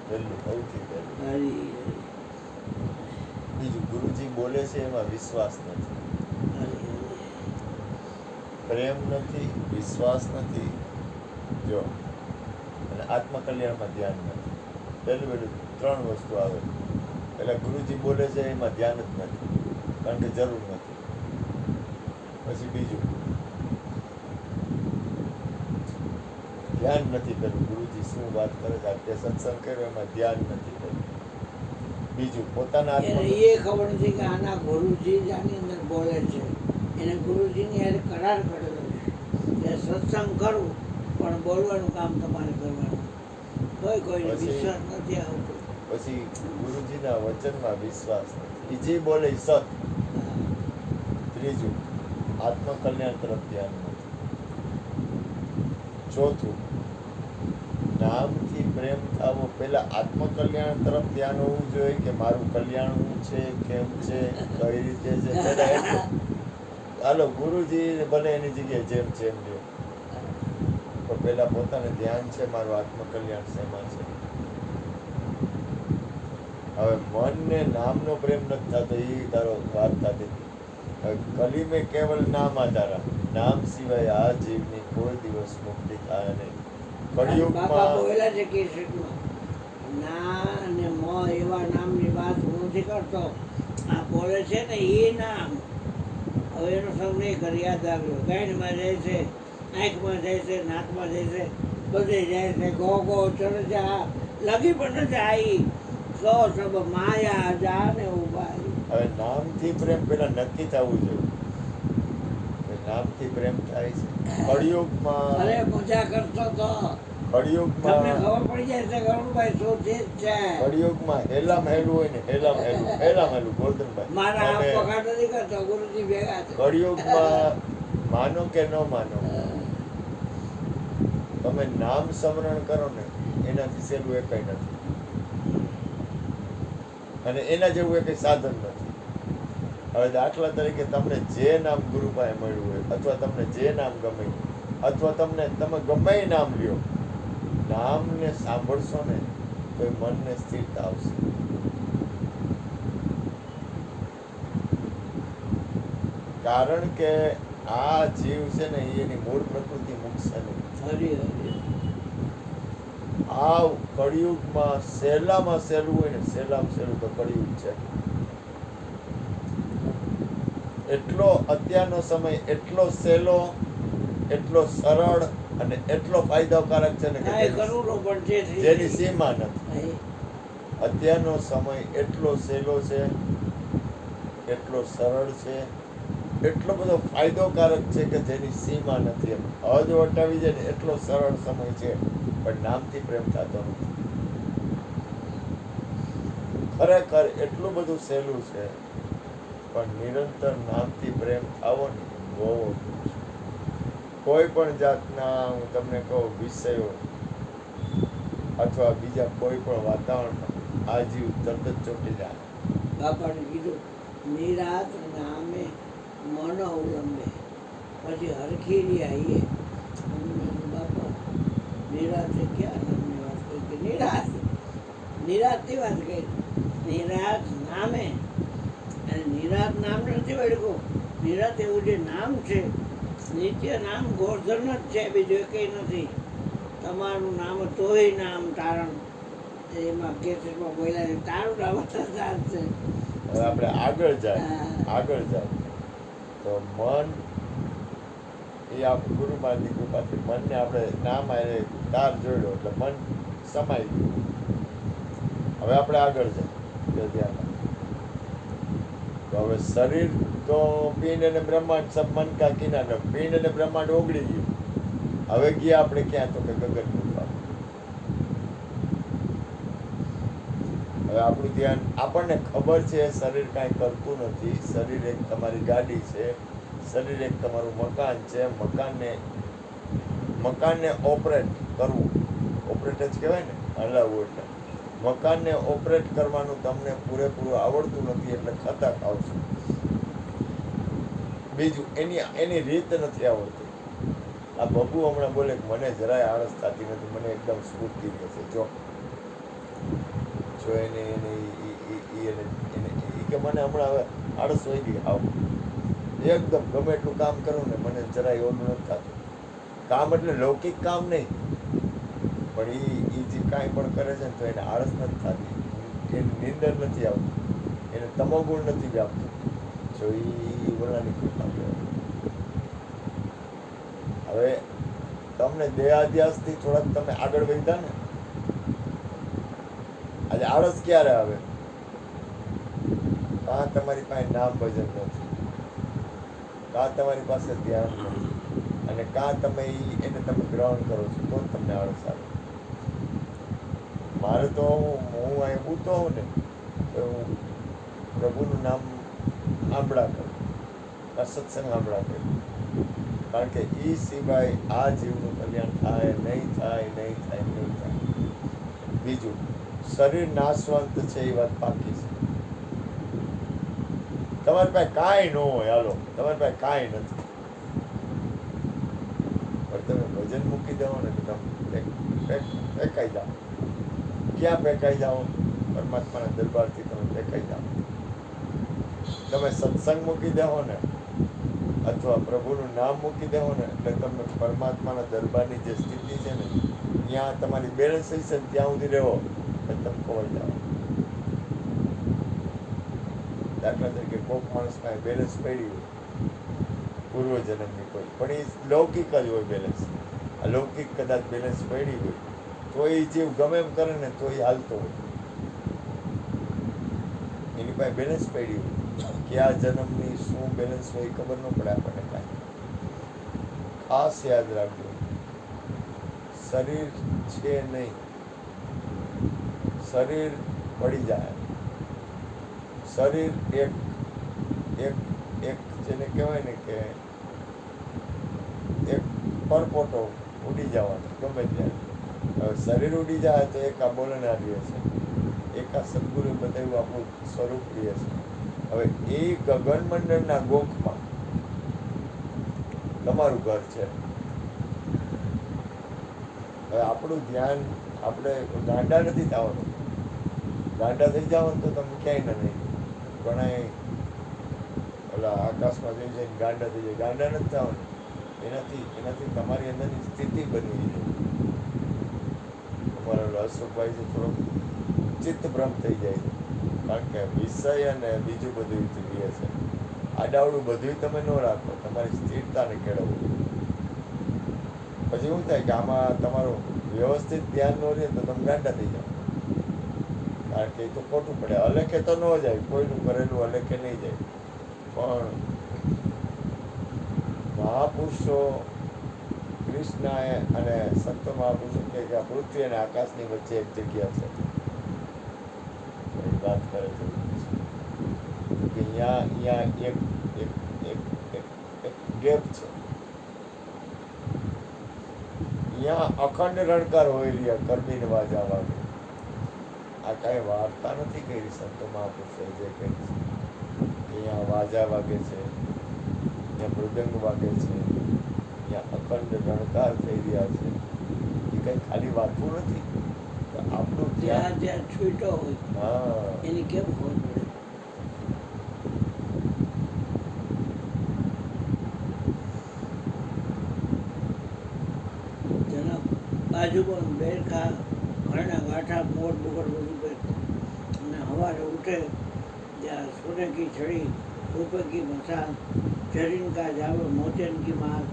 પહેલું સૌથી પહેલું. હરી બીજું, ગુરુજી બોલે છે એમાં વિશ્વાસ નથી, હરી પ્રેમ નથી, વિશ્વાસ નથી, જો અને આત્મકલ્યાણમાં ધ્યાન નથી. પહેલું પહેલું 3 વસ્તુ આવે. એટલે ગુરુજી બોલે છે એમાં ધ્યાન જ નથી, કારણ કે જરૂર નથી. પછી બીજું, ધ્યાન નથી કર્યું, ગુરુજી શું વાત કરે છે, આ સત્સંગ કર્યો એમાં ધ્યાન નથી કર્યું. બીજું, પોતાના એને આત્મા એ ખબર નથી કે આના ગુરુજી જ આની અંદર બોલે છે. એને ગુરુજીની હારે કરાર કરેલો છે કે સત્સંગ કરવું પણ બોલવાનું કામ તમારે કરવાનું. કોઈને વિશ્વાસ નથી આવતો. પછી ગુરુજીના વચનમાં વિશ્વાસ નથી, એ જે બોલે એ સત. ત્રીજું, આત્મકલ્યાણ તરફ ધ્યાન નથી. ચોથું, નામથી પ્રેમ થવો પહેલા આત્મકલ્યાણ તરફ ધ્યાન હોવું જોઈએ કે મારું કલ્યાણ શું છે, કેમ છે, કઈ રીતે છે. પહેલા એટલું. હાલો, ગુરુજી ભલે એની જગ્યાએ જેમ છે એમ લ્યો, પણ પહેલા પોતાને ધ્યાન છે મારું આત્મકલ્યાણ શેમાં છે. હવે મનને નામનો પ્રેમ નથી થતો, એ તારો વાત થતી. હવે કલી કેવલ નામ આધારા, નામ સિવાય આ જીવની કોઈ દિવસ મુક્તિ થાય નહીં. બાપા કળિયુગમાં બોલેલા છે કે ના અને મ એવા નામની વાત હું નથી કરતો. આ બોલે છે ને એ નામ. હવે એનો સંગ નહીં કરી, યાદ આવ્યો. ગાયનમાં જાય છે, આંખમાં જાય છે, નાકમાં જાય છે, બધે જાય છે. ગો ગો ચરજા લગી પણ નથી આવી. સો સબ માયા જાને ઉભાઈ. હવે નામથી પ્રેમ પેલા નક્કી થવું જોઈએ કે નામથી પ્રેમ થાય છે. કળિયુગમાં અરે મજા કરતો તો તમને કળિયુગમાં ખબર પડી જાય છે ગરુડભાઈ શું ચીજ છે. કળિયુગમાં હેલામ હેલું હોય ને, હેલામ હેલું ગોરધનભાઈ. મારા અને આપ વખાણ નથી કરતો, ગુરુજી ભેગા છે. કળિયુગમાં માનો કે ન માનો, તમે નામ સ્મરણ કરો ને એનાથી સહેલું એ કંઈ નથી, અને એના જેવું એ કંઈ સાધન નથી. હવે દાખલા તરીકે તમને જે નામ ગુરુભાઈ મળ્યું હોય, અથવા તમને જે નામ ગમે, અથવા તમે ગમે એ નામ લ્યો, નામને સાંભળશો ને તો એ મનને સ્થિરતા આવશે. કારણ કે આ જીવ છે ને એની મૂળ પ્રકૃતિ મૂકશે નહીં. હરી હરી આ કળિયુગમાં સહેલામાં સહેલું હોય ને, સહેલામાં સહેલું તો કળિયુગ છે. એટલો અત્યારનો સમય એટલો સહેલો, એટલો સરળ અને એટલો ફાયદાકારક છે ને કે કાંઈ કરવું ન પણ જે થઈ જેની જાય. સીમા નથી. અત્યારનો સમય એટલો સહેલો છે, એટલો સરળ છે, એટલો બધો ફાયદોકારક છે કે જેની સીમા નથી. એમ હદ વટાવી જાય ને એટલો સરળ સમય છે, પણ નામથી પ્રેમ થતો નથી. ખરેખર એટલું બધું સહેલું છે, પણ નિરંતર નામથી પ્રેમ થવો ને બહુ અઘરું છે. કોઈ પણ જાતના હું તમને કહું વિષયો અથવા બીજા કોઈ પણ વાતાવરણમાં આ જીવ તરત જ ચોંટી જાય. બાપાને કીધું નિરાત નામે મન અવલંબે પછી હરખી રી આવીએ. બાપા નિરાતે ક્યાં નામની વાત કરી કે નિરાતની વાત કરી. નિરાત નામે અને નિરાત નામ નથી વળગું. નિરાત એવું જે નામ છે, નિત્ય નામ ગોર્ધન જ છે, બીજું કંઈ નથી. તમારું નામ તોય નામ તારણ, એમાં કેસમાં બોલ્યા છે તારું નામ તાર છે. હવે આપણે આગળ જાય તો મન એ આપણે ગુરુ મહારાજની કૃપાથી મનને આપણે નામ આવે તાર જોડ્યો એટલે મન સમાઈ ગયું. હવે આપણે આગળ જાય ધ્યાન. તો હવે શરીર તો પિંડ અને બ્રહ્માંડ સબ મન કા કિનારે, પિંડ અને બ્રહ્માંડ ઓગળી ગયું. હવે ગયા આપણે ક્યાં, તો કે ગગન ગુફા. હવે આપણું ધ્યાન, આપણને ખબર છે શરીર કાંઈ કરતું નથી, શરીર એક તમારી ગાડી છે, શરીર એક તમારું મકાન છે. મકાનને ઓપરેટ કરવું, ઓપરેટ જ કહેવાય ને, હલાવવું. એટલે મકાનને ઓપરેટ કરવાનું તમને પૂરેપૂરું આવડતું નથી, એટલે ખતા આવશે. બીજું, એની રીત નથી આવડતી. આ બબુ હમણાં બોલે કે મને જરાય આળસ થતી નથી, મને એકદમ સ્ફૂર્તિ રહે છે. જો જો એને એને કે મને હમણાં હવે આળસ હોય ગઈ આવ એકદમ ગમે એટલું કામ કરું ને મને જરાય ઓલું નથી થતું. કામ એટલે લૌકિક કામ નહીં, પણ એ જે કાંઈ પણ કરે છે ને તો એને આળસ નથી થતી, એને નિંદર નથી આવતી, એને તમોગુણ નથી વ્યાપતું. જો એ વલાની કૃપા કહેવાય. હવે તમને દેહાધ્યાસથી થોડાક તમે આગળ વધ્યા ને, આજે આળસ ક્યારે આવે? કાં તમારી પાસે નામ ભજન નથી, કાં તમારી પાસે ધ્યાન નથી, અને કાં તમે એને તમે ગ્રહણ કરો છો તો જ તમને આળસ આવે. મારે તો હું અહીં ઊતો હોઉં ને તો હું પ્રભુનું નામ આંબળા કરું, સત્સંગ આંબળા કરું, કારણ કે એ સિવાય આ જીવનું કલ્યાણ થાય નહીં થાય નહીં થાય નહીં થાય. બીજું, શરીર નાશવંત છે એ વાત પાકી છે. તમારી પાસે કાંઈ ન હોય, હાલો તમારી પાસે કાંઈ નથી, પણ તમે ભજન મૂકી દો ને તો તમે ફેંકાઈ જાઓ. ક્યાં ફેંકાઈ જાઓ? પરમાત્માના દરબારથી તમે ફેંકાઈ જાઓ. તમે સત્સંગ મૂકી દેવો ને અથવા પ્રભુનું નામ મૂકી દેવો ને એટલે તમે પરમાત્માના દરબારની જે સ્થિતિ છે ને ત્યાં તમારી બેલેન્સ થઈ છે ને ત્યાં સુધી રહેવો એટલે તમે ખોવાઈ જાઓ. દાખલા તરીકે કોઈક માણસ પાસે બેલેન્સ પડી હોય પૂર્વજન્મની કોઈ, પણ એ લૌકિક જ હોય બેલેન્સ. અલૌકિક કદાચ બેલેન્સ પડી હોય તો એ જીવ ગમે એમ કરે ને તો એ હાલતો હોય. એની પાસે બેલેન્સ પડી હોય, કયા જન્મની શું બેલેન્સ હોય એ ખબર ન પડે આપણને કાંઈ. ખાસ યાદ રાખજો, શરીર છે નહીં, શરીર પડી જાય. શરીર એક એક એક જેને કહેવાય ને કે એક પરપોટો ઉડી જવાનો ગમે ત્યારે. હવે શરીર ઉડી જાય તો એક આ બોલનાર રહે છે, એક આ સદગુરુ બતાવ્યું આપણું સ્વરૂપ રહે છે. હવે એ ગગનમંડળના ગોખમાં તમારું ઘર છે. હવે આપણું ધ્યાન, આપણે ગાંડા નથી થવાનું. ગાંડા થઈ જાવ તો તમે ક્યાંય ના નહીં. ઘણા ઓલા આકાશમાં જઈ જઈને ગાંડા થઈ જાય, ગાંડા નથી થવાનું. એનાથી તમારી અંદરની સ્થિતિ બની જાય. અમારા અશોકભાઈ છે થોડોક ચિત્તભ્રમ થઈ જાય છે, કારણ કે વિષય અને બીજું બધું રહે છે. આડાવડું બધું તમે ન રાખો, તમારી સ્થિરતાને કેળવો. પછી શું થાય કે આમાં તમારું વ્યવસ્થિત ધ્યાન ન રહે તો તમે ગાંડા થઈ જાઓ, કારણ કે એ તો ખોટું પડે. અલેખે તો ન જાય, કોઈનું કરેલું અલેખે નહીં જાય. પણ મહાપુરુષો કૃષ્ણએ અને સંતો મહાપુરુષો કે આ પૃથ્વી અને આકાશની વચ્ચે એક જગ્યા છે, વાત કરે છે કે અહીંયા એક એક એક એક ગેપ છે. અહીંયા અખંડ રણકાર હોય રહ્યા, કરમીને વાજા વાગે. આ કાંઈ વાર્તા નથી કરી સંતો મહાપુરુષોએ જે કહી છે. અહીંયા વાજા વાગે છે, અહીંયા મૃદંગ વાગે છે, અહીંયા અખંડ રણકાર થઈ રહ્યા છે. એ કંઈ ખાલી વાતું નથી. આપણું જ્યાં જ્યાં છૂટો હોય હા એની કેમ ખબર પડે? તેના બાજુમાં બેરખા ઘરના ગાંઠા મોટ બુકડ બધું પહેરતો અને સવારે ઉઠે ત્યાં સોને કી છડી રૂપે કી મસાલ જરીન કા જાવે મોચન કી માલ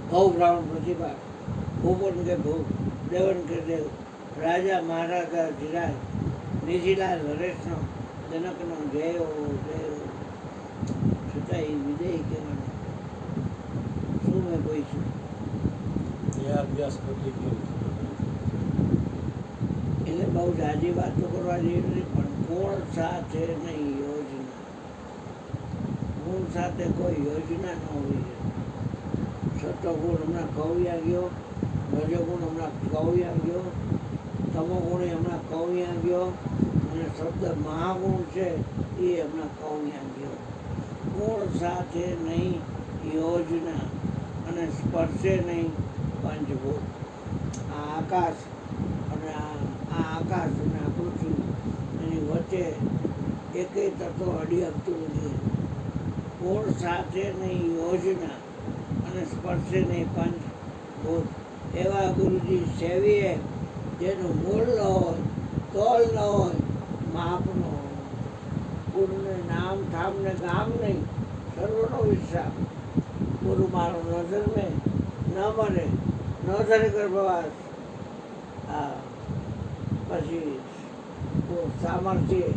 ભવ બ્રાહ્મણ પ્રતિભા ભૂપન કે ભૂપ દેવન કે દેવ રાજા મહારાજા ધીરાજ નિધિલાલ હરેશનો જનકનો જય હો જય હો. છતાં એ વિદેહી કહેવાનું શું મેં કોઈ છું? એટલે બહુ જાજી વાતો કરવા જેવી નથી, પણ કોણ સાથે નહીં યોજના. ગુણ સાથે કોઈ યોજના ન હોવી જોઈએ. સત્વગુણ હમણાં કવ્યા ગયો, રજોગુણ હમણાં કવ્યા ગયો, તમોગુણ હમણાં કવ્યા ગયો, અને શબ્દ મહાગુણ છે એ હમણાં કવ્યા ગયો. ગુણ સાથે નહીં યોજના, અને સ્પર્શે નહીં પંચભૂત. આ આકાશ અને આ આકાશ અને આ પૃથ્વી એની વચ્ચે એકેય તત્વ અડી શકતું નથી. કોણ સાથે નહીં યોજના અને સ્પર્શે નહીં પંચભૂત એવા ગુરુજી સેવીએ જેનું મૂળ ન હોય, તોલ ન હોય, માપ ન હોય. ગુરુને નામ ઠામ ને ગામ નહીં, સર્વનો વિશ્રામ. ગુરુ મારો નજર મેં ન મરે, ન ધરે ગર્ભવાસ. હા, પછી સામર્થ્ય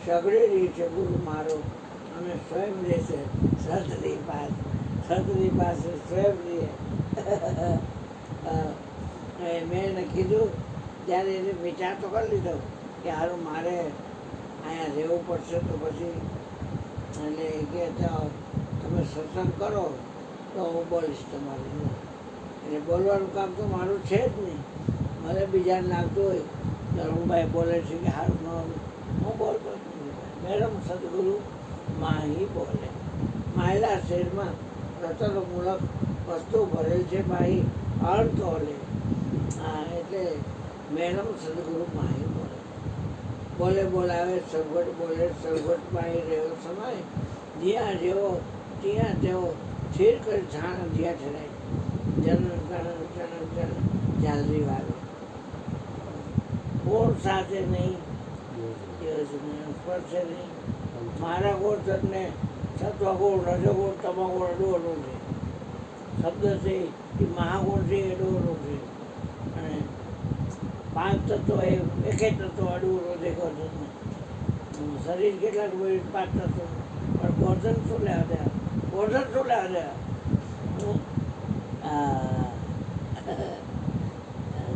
સઘળી રહી છે ગુરુ મારો અને સ્વયં રહેશે સતની પાસે સ્વયં રહે. મેં એને કીધું ત્યારે એને વિચાર તો કરી લીધો કે હારું મારે અહીંયા રહેવું પડશે તો પછી એટલે કે તમે સત્સંગ કરો તો હું બોલીશ તમારું. એટલે બોલવાનું કામ તો મારું છે જ નહીં. મને બીજાને લાગતું હોય તો રણભાઈ બોલે છે કે હારું ન હું બોલતો જ નથી. મેડમ સદગુરુ માહી બોલે. માયલા શહેરમાં રતનમૂલક વસ્તુ ભરેલ છે માહી અર્થ ઓલે. હા, એટલે મેડમ સદગુરુ માહી બોલે. બોલે બોલાવે સગવડ બોલે સગવડ માહી રહ્યો સમય જ્યાં જેવો ત્યાં તેવો સ્થિર કરી જાણ જ્યાં ઠરાય. જન જાલરી વાળો કોણ સાથે નહીં યોજના સ્પર્શે નહીં. મારા ગોળને સત્વગુણ રજોગુણ તમાગુણ અડોઅડો છે. શબ્દ છે એ મહાગુણ છે, અડોઅડો છે. અને 5 તત્વો એકે તત્વો અડોઅડો છે ગોર્ધન. શરીર કેટલાક હોય 5 તત્વો પણ ગોર્ધન શું લેવા દે, ગોર્ધન શું લેવા દે.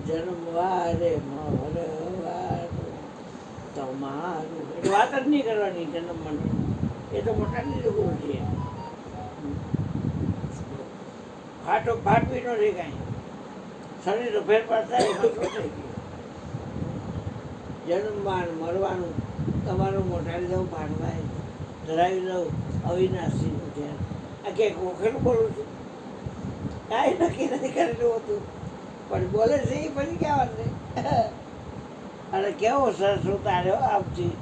જન્મવારે મરવાનું તમારું એ વાત જ નહીં કરવાની. જન્મ મરણ એ તો મોટા ગુરુ છે. ફાટો ફાટવી નો રહે કાંઈ. શરીર ફેરફાર થાય થઈ ગયો. જન્મવાનું મરવાનું તમારું મોટાડી દઉં, ભાનવાય ધરાવી દઉં અવિનાશીનું ધ્યાન. આ ક્યાંક વખેલું બોલું છું, કાંઈ નક્કી નથી કરેલું હતું પણ બોલે છે એ પછી કહેવાનું નહીં. અને કેવો સરસ ઉતાર્યો આપથી.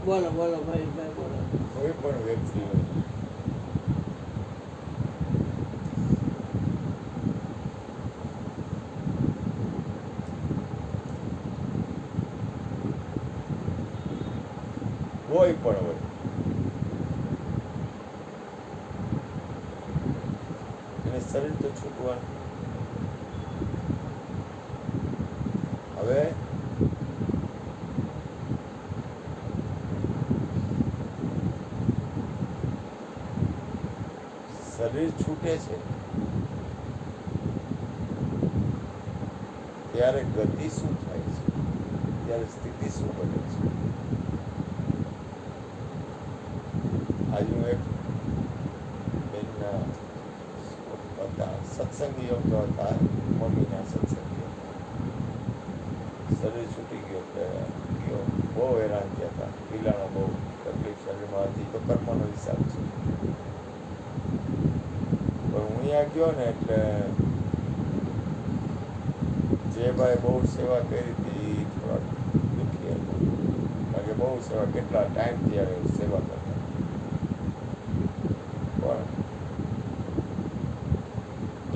બોલો બોલો ભાઈ બોલો. કોઈ પણ વ્યક્તિ હોય, કોઈ પણ હોય, એને શરીર તો છૂટવાનું. હવે શરીર છૂટે છે ત્યારે ગતિ શું થાય છે, ત્યારે સ્થિતિ શું બને છે. આજે હું એક બેનના હતા, સત્સંગીઓ તો હતા, મમ્મીના સત્સંગીઓ. શરીર છૂટી ગયો એટલે ગયો, બહુ હેરાન થયા હતા, પીલાણા બહુ તકલીફ શરીરમાં હતી. તો કર્મનો હિસાબ છે. પણ હું અહીંયા ગયો ને એટલે જે ભાઈ બહુ સેવા કરી હતી એ થોડાક દુઃખી હતા. કારણ કે બહુ સેવા, કેટલા ટાઈમથી આવે સેવા કરતા. પણ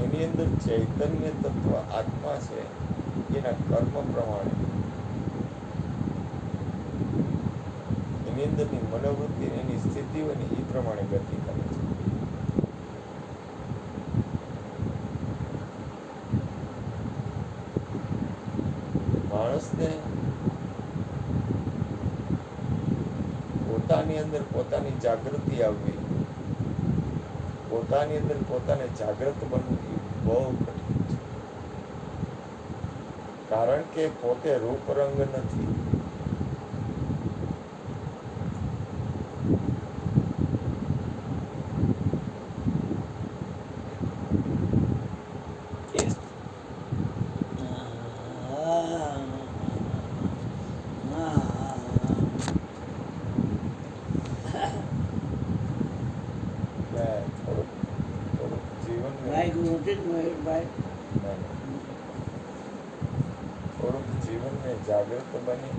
એની અંદર ચૈતન્ય તત્વ આત્મા છે, એના કર્મ પ્રમાણે એની અંદરની મનોવૃત્તિ એની સ્થિતિ હોય ને એ પ્રમાણે ગતિ કરે છે. માણસને પોતાની અંદર પોતાની જાગૃતિ આવવી, પોતાની અંદર પોતાને જાગૃત બનવું એ બહુ કઠિન છે. કારણ કે પોતે રૂપ રંગ નથી. જીવનને જાગૃત બની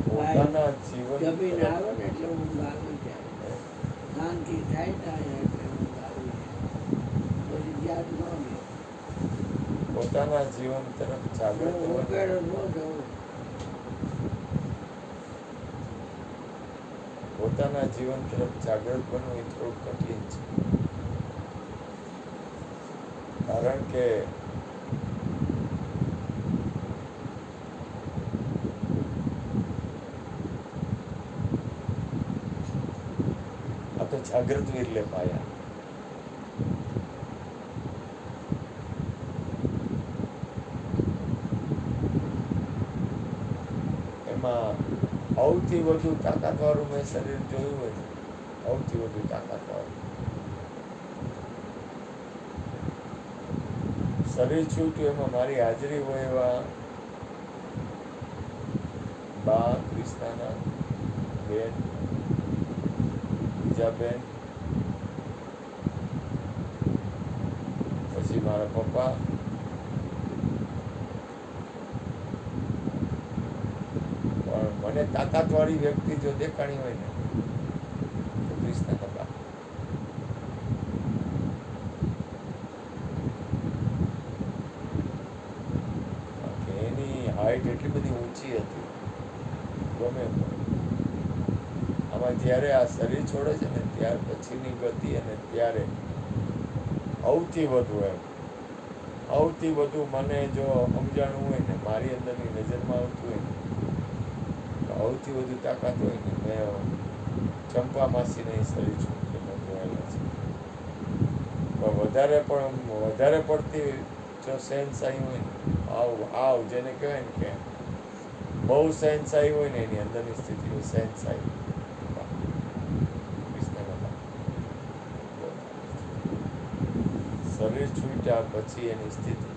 પોતાના જીવન જમીન આવે ને એટલે ઊંઘ આવી જાય, શાંતિ થાય થાય એટલે ઊંઘ આવી જાય, પછી યાદ ન રહે. પોતાના જીવન તરફ જાગૃત હું બની ઉકેડો ન જવું. પોતાના જીવન તરફ જાગૃત બનવું એ થોડું કઠિન છે, કારણ કે આ તો જાગૃત એટલે પાયા. એમાં સૌથી વધુ તાકાતવાળું મેં શરીર જોયું હોય ને, સૌથી વધુ તાકાતવાળું શરીર છૂટ્યું એમાં મારી હાજરી હોય એવા બા ક્રિષ્નાના બેન, બીજા બેન, પછી મારા પપ્પા, પણ મને તાકાતવાળી વ્યક્તિ જો દેખાણી હોય ને તો ક્રિષ્નાના બા. કે એની હાઈટ એટલી બધી ઊંચી હતી, ગમે એમ. આમાં જ્યારે આ શરીર છોડે છે ને ત્યાર પછીની ગતિ અને ત્યારે સૌથી વધુ મને જો સમજાણું હોય ને, મારી અંદરની નજરમાં આવતું હોય ને, તો સૌથી વધુ તાકાત હોય ને મેં ચંપા માસીને શરીર છૂટેલો જોયેલા છે. પણ વધારે પડતી જો સહેનશાહી હોય ને, આવ જેને કહેવાય ને કે બહુ સહેનશાહી હોય ને, એની અંદરની સ્થિતિ હોય સહેનશાહી. શરીર છૂટ્યા પછી એની સ્થિતિ,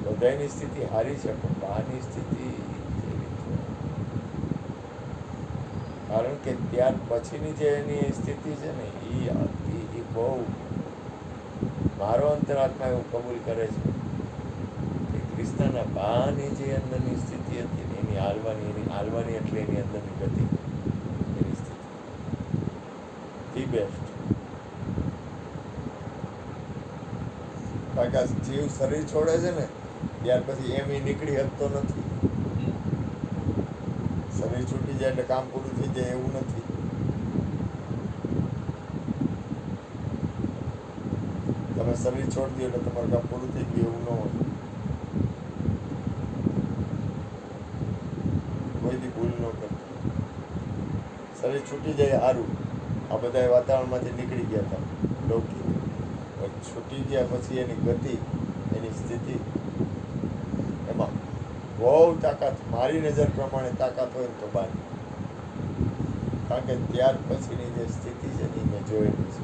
બધાની સ્થિતિ હારી છે પણ બહારની સ્થિતિ કારણ કે ત્યાર પછીની જે એની સ્થિતિ છે ને એ બહુ, મારો અંતરાત્મા એવું કબૂલ કરે છે કે ક્રિષ્નાના બહારની જે અંદરની સ્થિતિ હતી એની હાલવાની એટલે એની અંદરની ગતિ, એની સ્થિતિ ધી બેસ્ટ. કારણ કે જીવ શરીર છોડે છે ને ત્યાર પછી એમ એ નીકળી શકતો નથી. શરીર છૂટી જાય એટલે કામ પૂરું થઈ જાય એવું નથી. તમે શરીર છોડી દો એટલે તમારું કામ પૂરું થઈ ગયું એવું ન હોય. કોઈ દી ભૂલ ન કરતા. શરીર છૂટી જાય સારું. આ બધા વાતાવરણમાંથી નીકળી ગયા હતા લૌકિક, છૂટી ગયા પછી એની ગતિ, એની સ્થિતિ, એમાં બહુ તાકાત, મારી નજર પ્રમાણે તાકાત હોય ને તો બાર. કારણ કે ત્યાર પછીની જે સ્થિતિ છે ને મેં જોયેલી છે.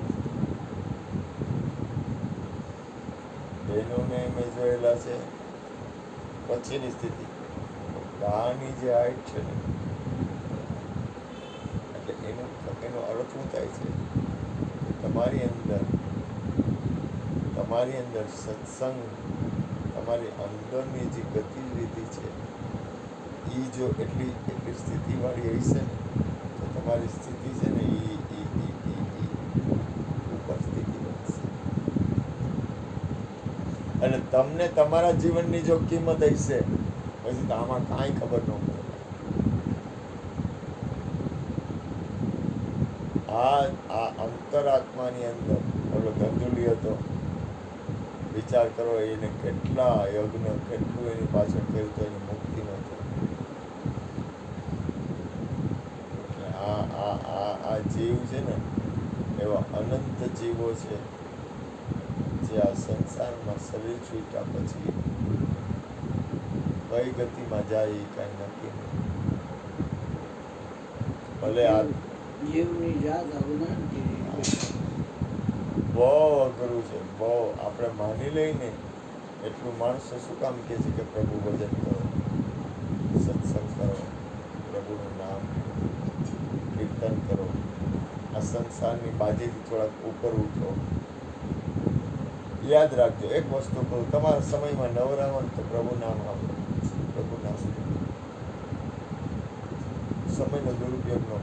બહેનોને મેં જોયેલા છે પછીની સ્થિતિ. બહારની જે હાઈટ છે ને, એટલે એનો અર્થ શું થાય છે કે તમારી અંદર સત્સંગ, તમારી અંદરની જે ગતિવિધિ છે એ જો એટલી સ્થિતિવાળી હશે ને તો તમારી સ્થિતિ છે ને એ ઉપર સ્થિતિ બનશે. અને તમને તમારા જીવનની જો કિંમત હશે પછી તો આમાં કાંઈ ખબર ન પડે. આ અંતરાત્માની અંદર ઓલો ધંધુલી હતો, વિચાર કરો એને કેટલા યજ્ઞ, કેટલું એની પાછળ કર્યું તો એની મુક્તિ નહોતી. એટલે આ જીવ છે ને એવા અનંત જીવો છે જે આ સંસારમાં શરીર છૂટ્યા પછી કઈ ગતિમાં જાય એ કાંઈ નક્કી નહીં. ભલે આ જીવની જાત અજ્ઞાન બહુ અઘરું છે, બહુ. આપણે માની લઈને એટલું માણસો શું કામ કહે છે કે પ્રભુ ભજન કરો, સત્સંગ કરો, પ્રભુનું નામ કીર્તન કરો, આ સંસારની બાજીથી થોડાક ઉપર ઉઠો. યાદ રાખજો. એક વસ્તુ કહું, તમારા સમયમાં નવરા હોય તો પ્રભુ નામ આપો, પ્રભુ નામ. સમયનો દુરુપયોગ ન કરો.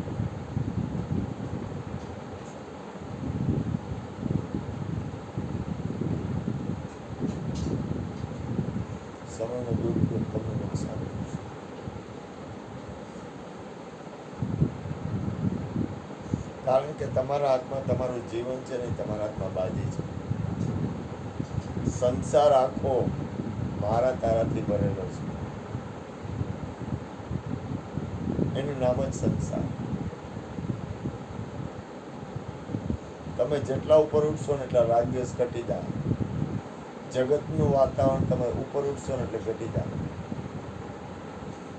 સમયનો દુરુપયોગ તમને નુકસાન કરશે. કારણ કે તમારા હાથમાં તમારું જીવન છે ને, તમારા હાથમાં બાજી છે. સંસાર આખો મારા તારાથી ભરેલો છે. એનું નામ જ સંસાર. તમે જેટલા ઉપર ઉઠશો ને એટલા રાગદ્વેષ ઘટી જાય. જગતનું વાતાવરણ તમે ઉપર ઉઠશો ને એટલે ઘટી જાય.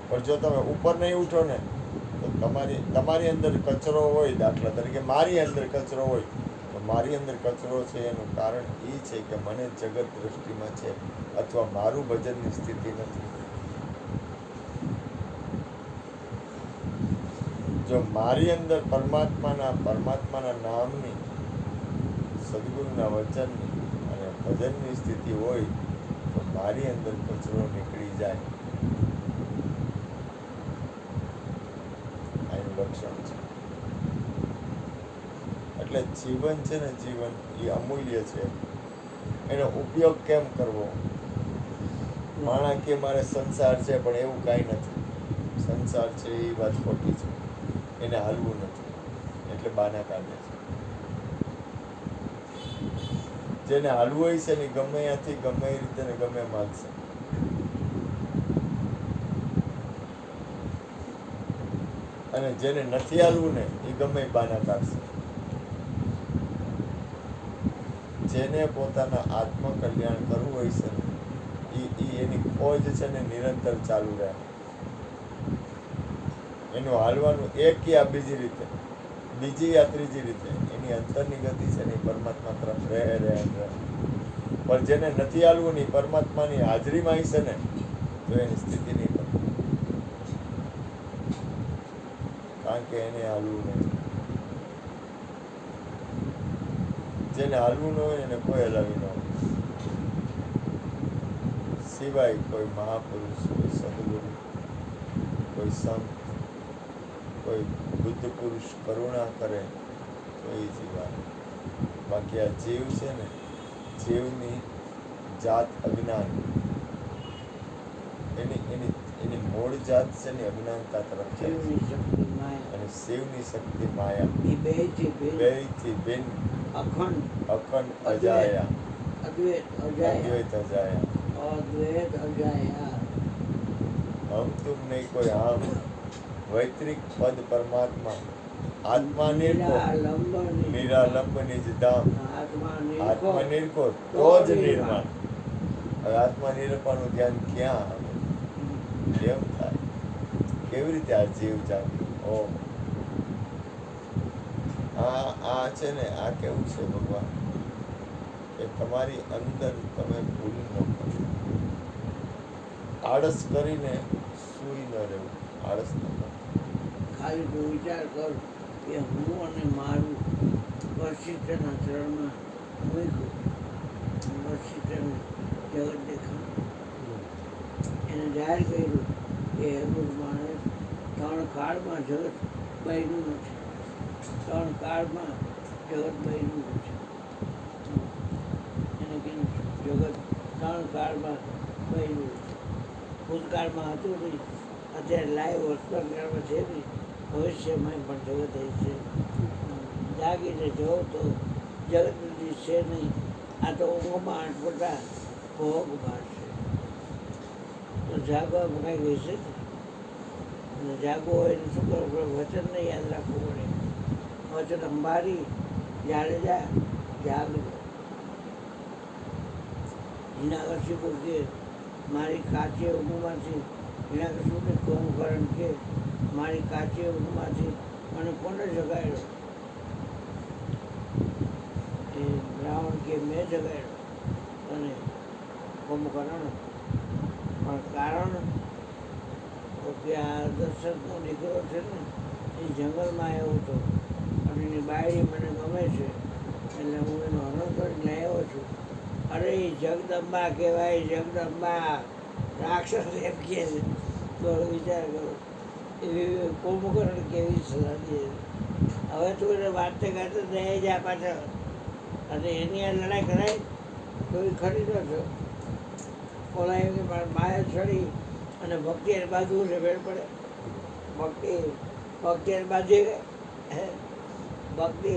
પણ જો તમે ઉપર નહીં ઉઠો ને તો તમારી અંદર કચરો હોય, દાખલા તરીકે મારી અંદર કચરો હોય, તો મારી અંદર કચરો છે એનું કારણ એ છે કે મને જગત દૃષ્ટિમાં છે, અથવા મારું ભજનની સ્થિતિ નથી. જો મારી અંદર પરમાત્માના નામની, સદગુરુના વચનની અને ભજનની સ્થિતિ હોય તો મારી અંદર કચરો નીકળી જાય. આનું લક્ષણ છે. એટલે જીવન છે ને, જીવન એ અમૂલ્ય છે. એનો ઉપયોગ કેમ કરવો? માણસ કે મારે સંસાર છે, પણ એવું કાંઈ નથી. સંસાર છે એ વાત ખોટી છે. એને હાલવું નથી, એટલે બાના કાઢે છે. જેને હાલવું હોય છે ને, ગમે ત્યાંથી ગમે એ રીતે ને ગમે માગશે. અને જેને નથી હાલવું ને, એ ગમે બાના કાઢશે. જેને પોતાના આત્મકલ્યાણ કરવું હોય છે ને, એની ખોજ છે ને નિરંતર ચાલુ રહે. એનું હાલવાનું એક યા બીજી રીતે, બીજી યા ત્રીજી રીતે, એની અંતરની ગતિ છે ને પરમાત્મા તરફ રહે. પણ જેને નથી હાલવું ને, પરમાત્માની હાજરીમાં આવી છે ને, તો એની સ્થિતિ નહીં બને. કારણ કે એને હાલવું નથી. જેને હાલવું ન હોય એને કોઈ હલાવી ન હોય, સિવાય કોઈ મહાપુરુષ, કોઈ સદગુરુ, કોઈ સંત, કોઈ બુદ્ધ પુરુષ કરુણા કરે તો એ જીવાય. બાકી આ જીવ છે ને, જીવની જાત અજ્ઞાન, એની મૂળ જાત છે ને અજ્ઞાનતા તરફ જાય છે. અને શિવની શક્તિ માયા. એ બેથી ભિન્ન, અખંડ અજાયા, અદ્વૈત અજાયા. હમ તુમ નહીં કોઈ આમ, વૈતરિક પદ પરમાત્મા, આત્મા નિરાલંબ નિજ ધામ, આત્મા નિર્કો તો જ નિર્માણ. હવે આત્મા નિર્માણનું ધ્યાન ક્યાં આવે? કેમ થાય? કેવી રીતે આ જીવ જાગે? આ છે ને, આ કેવું છે ભગવાન, કે તમારી અંદર તમે ભૂલ ન કરો. આળસ કરીને સૂઈ ન રહેવું, આળસ ન કરો. ખાલી તું વિચાર કર કે હું અને મારું વશિષ્ઠના ચરણમાં મૂક્યું. વશિષ્ઠને જગત દેખાયું, એને જાહેર કર્યું કે એવું માણસ 3 કાળમાં જગત બન્યું નથી. 3 કાળમાં જગત બન્યું નથી. એને કીધું જગત 3 કાળમાં બન્યું નથી. ભૂતકાળમાં હતું નહીં, અત્યારે લાઈવ વર્તમાનમાં છે નહીં, ભવિષ્યમાં પણ જગત છે. જાગીને જો તો જગત છે નહીં. આ તો ઊંઘમાં આટપટા ભોગ મારશે. તો જાગવા કંઈક હશે ને, જાગવું હોય ને શું કરવું પડે? વચનને યાદ રાખવું પડે. વચન અંબારી જાડેજા જાગો. હિરણ્યકશિપુ કે મારી કાચી ઊંઘમાંથી, હિરણ્યકશિપુને કુંભકર્ણ કે મારી કાચી ઊંઘમાંથી મને કોને જગાડ્યો? એ રાવણ કે મેં જગાડ્યો અને કુંભકર્ણ. પણ કારણ કે આ દશરથનો દીકરો છે ને, એ જંગલમાં આવ્યો હતો અને એની બાયડી મને ગમે છે, એટલે હું એનો હરણ કરીને આવ્યો છું. અરે જગદંબા કહેવાય, જગદંબા. રાક્ષસ એમ કહે છે. થોડો વિચાર કરો, એવી કુંભકર્ણ કેવી સલાહ દે છે. હવે તું એને વાંચતે ગાતે દઈ જા પાછળ, અને એની આ લડાઈ કરાય તો એ ખરી ન છો. ઓલા એમ કે મારે માયા છડી અને ભક્તિ એને બાંધવું છે, ભેળ પડે. ભક્તિ એને બાંધી ગઈ. ભક્તિ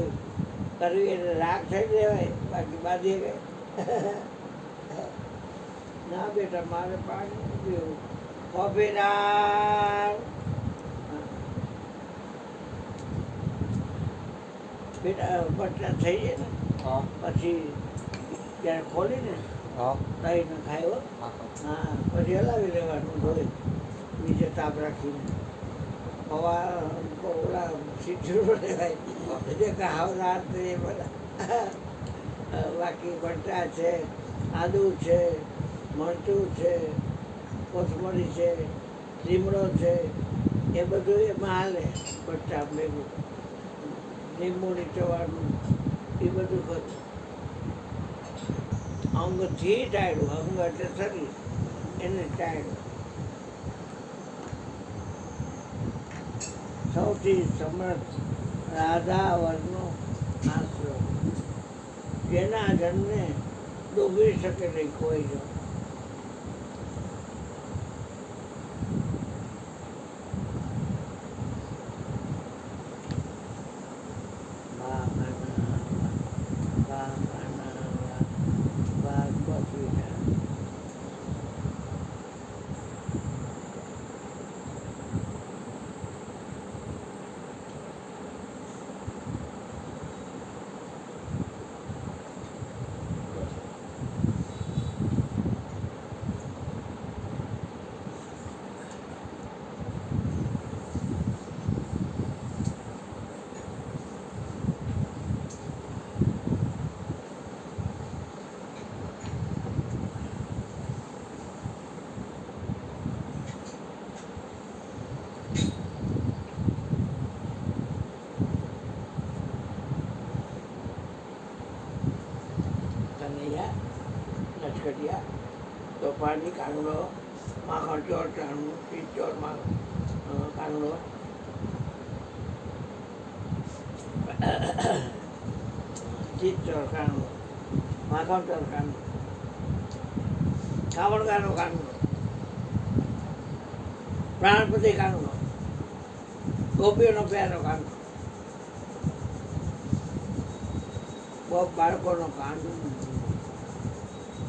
કરવી એટલે રાગ થઈ જવાય, બાકી બાંધી ગઈ. ના બેટા, મારે પાણી નથી પીવું. કોફીદાર બેટા બટલા થઈ જાય ને હા પછી જ્યારે ખોલીને હા દહીં ન ખાય હો. હા, પછી હલાવી લેવાનું ધોઈ નીચે તાપ રાખીને. પવા ઓલા સીધું લેવાય જે હાવ રાત એ બધા. બાકી બટા છે, આદુ છે, મરચું છે, કોથમરી છે, લીમડો છે, એ બધું એમાં હાલે. બટા ભેગું લીંબુ નીચોવાનું એ બધું ખરું. અંગથી ટાળ્યું, અંગ એટલે શરીર, એને ટાળ્યું. સૌથી સમર્થ રાધા વર્ગનો આશ્રમ, જેના જન્મે ડૂબી શકે નહીં કોઈ જો. કનૈયા, નટખટિયા, તોફાની કાનુડો, માખણ ચોર કાનુડો, ચીચોર કાનુડો, ચીચોર કાનુડો, માખણ ચોર કાનુડો, કાવડગાનો કાનુડો, પ્રાણપતિ કાનુડો, ગોપીઓનો પ્યારો કાનુડો, બહુ બાળકોનો કાનુડો,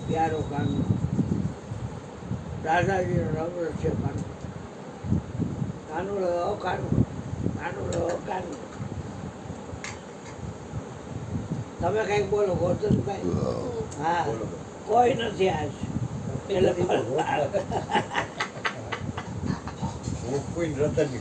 પ્યારો કાનુડો, દાદાજીનો રંગ છે કાનુડો, કાનુડો કાનુડો, કાનુડો કાનુડો. તમે કંઈક બોલો, ગોતનભાઈ. હા, બોલો. કોઈ નથી આજ એટલે હું કોઈ રતન